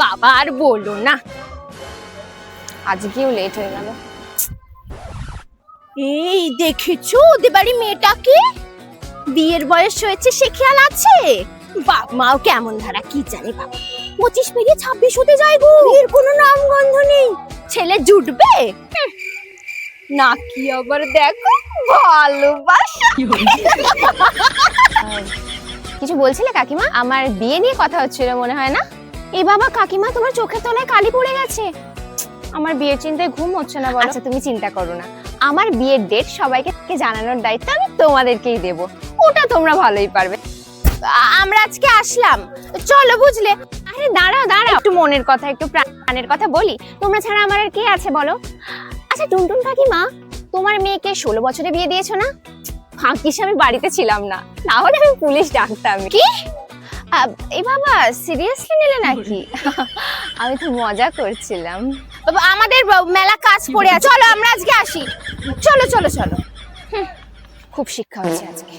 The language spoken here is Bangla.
বাবা আর বলো না, আজকেও লেট হয়ে গেল। এই দেখেছো ওদের বাড়ি মেয়েটাকে? বিয়ের বয়স হয়েছে সে খেয়াল আছে? বাপ মাও কেমন ধারা কি জানে বাবা, 25 পেরিয়ে 26 হতে যায় গো, বিয়ের কোনো নাম গন্ধ নেই। ছেলে জুটবে নাকি আবার দেখো ভালোবাসা। কিছু বলছিলে কাকিমা? আমার বিয়ে নিয়ে কথা হচ্ছিল মনে হয় না? এই বাবা কাকিমা তোমার চোখের তলায় কালি পড়ে গেছে। আমার বিয়ের চিন্তায় ঘুম হচ্ছে না। আচ্ছা তুমি চিন্তা করো না, আমার বিয়ের ডেট সবাইকে জানানোর দায়িত্ব আমি তোমাদেরকেই দেব, ওটা তোমরা ভালোই পারবে। আমরা আজকে আসলাম, চলো বুঝলে। আরে দাঁড়াও দাঁড়াও, একটু মনের কথা একটু প্রাণের কথা বলি, তোমরা ছাড়া আমার আর কে আছে বলো? আচ্ছা টুনটুন কাকিমা, তোমার মেয়েকে 16 বছরে বিয়ে দিয়েছো না? ফাঁকিস আমি বাড়িতে ছিলাম না, না হলে আমি পুলিশ ডাকতাম। কি এই বাবা সিরিয়াসলি নিলে নাকি? আমি তো মজা করছিলাম। বাবা আমাদের মেলা কাজ পড়ে আছে, চলো আমরা আজকে আসি। চলো চলো চলো, খুব শিক্ষা হয়েছে আজকে।